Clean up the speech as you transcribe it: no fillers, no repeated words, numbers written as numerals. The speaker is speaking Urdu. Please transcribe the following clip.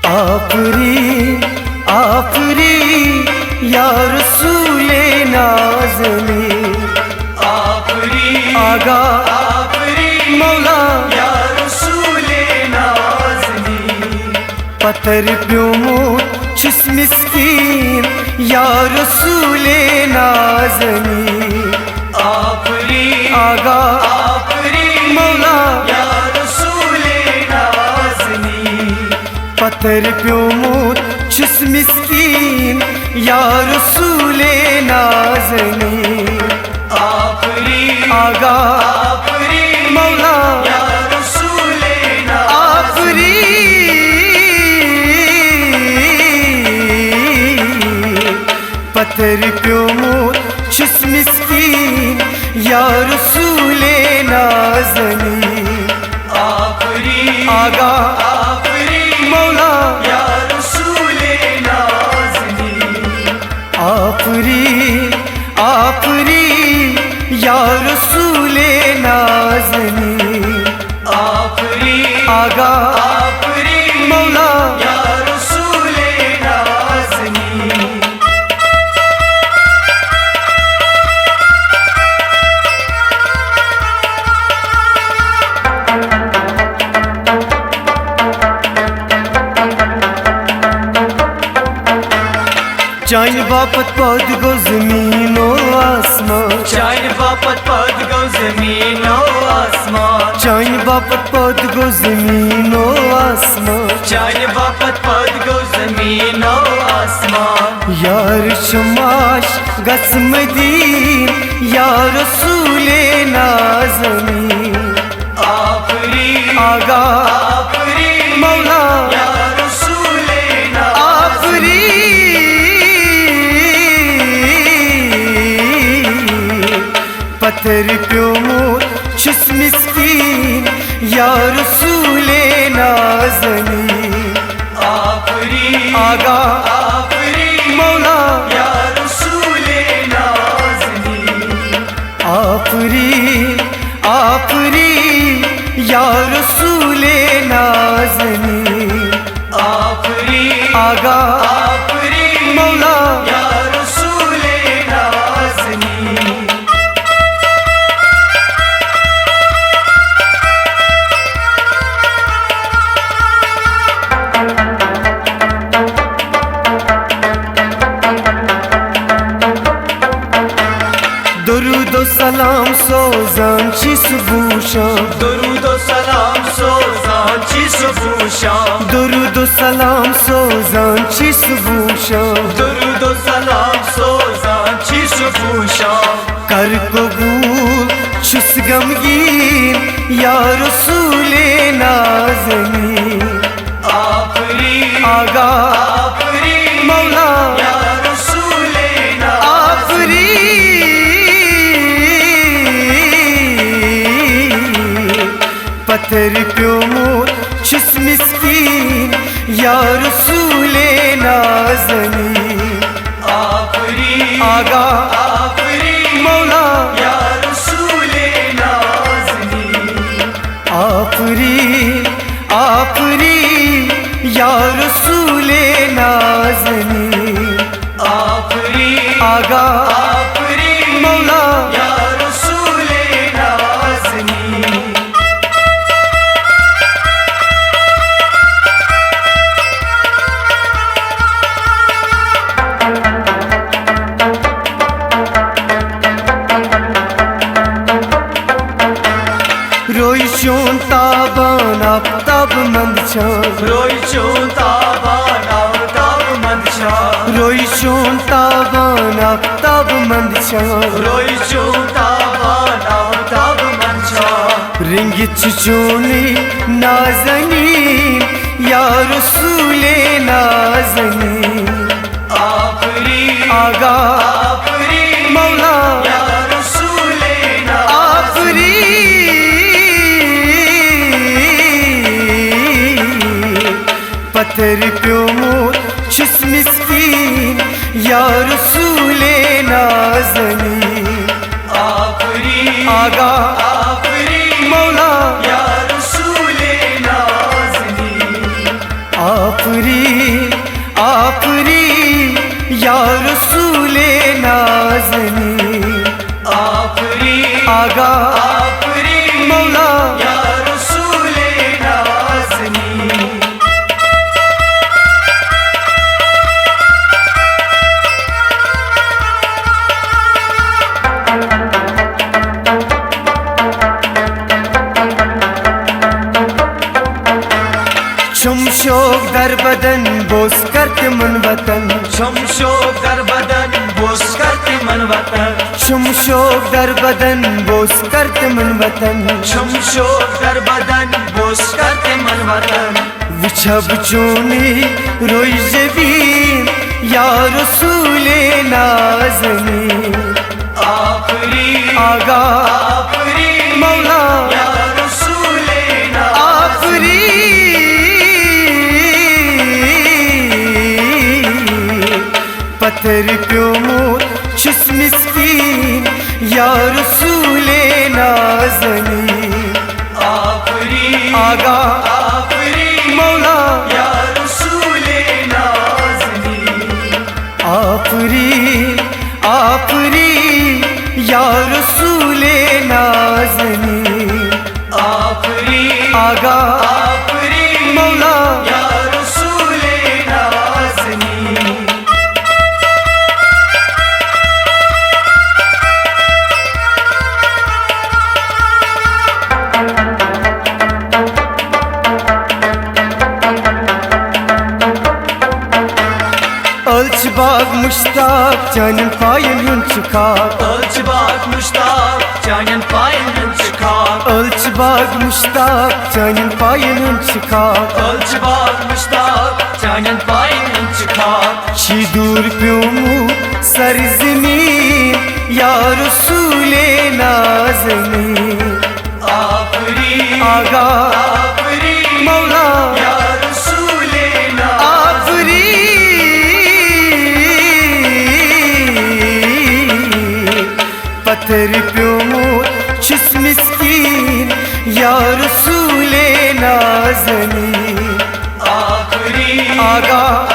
آفرین آفرین یا رسول نازنین، آفرین آگا آفرین مولا یا رسول نازنین، پتھر پیوموت چھس مسکین یا رسول نازنین، آفرین آگا آفرین مولا یا رسول نازنین، پتھر پیوموت چھس مسکین یا رسول نازنین، آفرین آگا آفرین مولا یا رسول نازنین، آفرین پتھر پیوموت چھس مسکین یا رسول نازنین، آفرین آگا آفرین مولا یا رسول نازنین، آفرین آفرین یا رسول نازنین، آفرین آگا آفرین مولا یا رسول نازنین، چانہ باپت پود گو زمین و آسمان، چانہ باپت پد گو زمین و آسمان، چانہ باپت پود گو زمین و آسمان، چانہ باپت پد گو زمین و آسمان، یار شماش گس مدین یا رسول نازنین، آفرین آگا آفرین مولا یا رسول نازنین، آفرین پتھر پیوموت چھس مسکین یا رسول نازنین، آفرین آگا آفرین مولا یا رسول نازنین، آفرین آفرین یا رسول نازنین، آفرین آگا آفرین مولا یا رسول نازنین، درود و سلام سوزان چی صبح و شام، درود و سلام سوزان چی صبح و شام، درود و سلام سوزان چی صبح و شام، درود و سلام سوزان چی صبح و شام، کر قبول چھس غمگین یا رسول نازنین، آفرین آگا آفرین مولا یا رسول نازنین، آفرین پتھر پیوموت چھس مسکین یا رسول نازنین، آفرین آگا آفرین مولا یا رسول نازنین، آفرین آفرین یا رسول نازنین، آفرین آگا آفرین مولا یا رسول نازنین، روی چون تابان آفتاب مند چان، روی چون تابان آفتاب مند شام، روی چون تابان آفتاب مند چان، روی چون تابان آفتاب مند شام، رنگ چچونی نازنین یا رسول نازنین، آفرین آگا آفرین مولا یا رسول نازنین، آفرین پتھر پیوموت چھس مسکین یا رسول نازنین، آفرین آگا آفرین مولا یا رسول نازنین، آفری آفری یا رسول نازنی آفری آگا آفری مولا یا رسول نازنی شمشوق در بدن بوس کرتے من وطن شمشوق در بدن بوس کرتے من وطن شمشوق در بدن بوس کرتے من وطن شمشوق در بدن بوس کرتے من وطن وچھب چونی روئی زبین یا رسول نازنی آفری آگا آفری مولا یا رسول نازنی آفری پتھر پیو موت چس مسکین یا رسول نازنی آفری آگا آفری مولا یا رسول نازنی آفری آفری یا رسول نازنی آفری آگا آفری مولا یا رسول نازنی الچ باغ مشتاق چانن پاین ہن چکاک الچ باغ مشتاق چانن پاین ہن چکاک الچ باغ مشتاق چانن پاین ہن چکاک الچ باغ مشتاق چانن پاین ہن چکاک چی دور پیومو سرزمین یا رسول نازنی آفری آگا آفری مولا یا رسول نازنی آفری پتھر پیومو چس مسکین یا رسول نازنی آفری آگا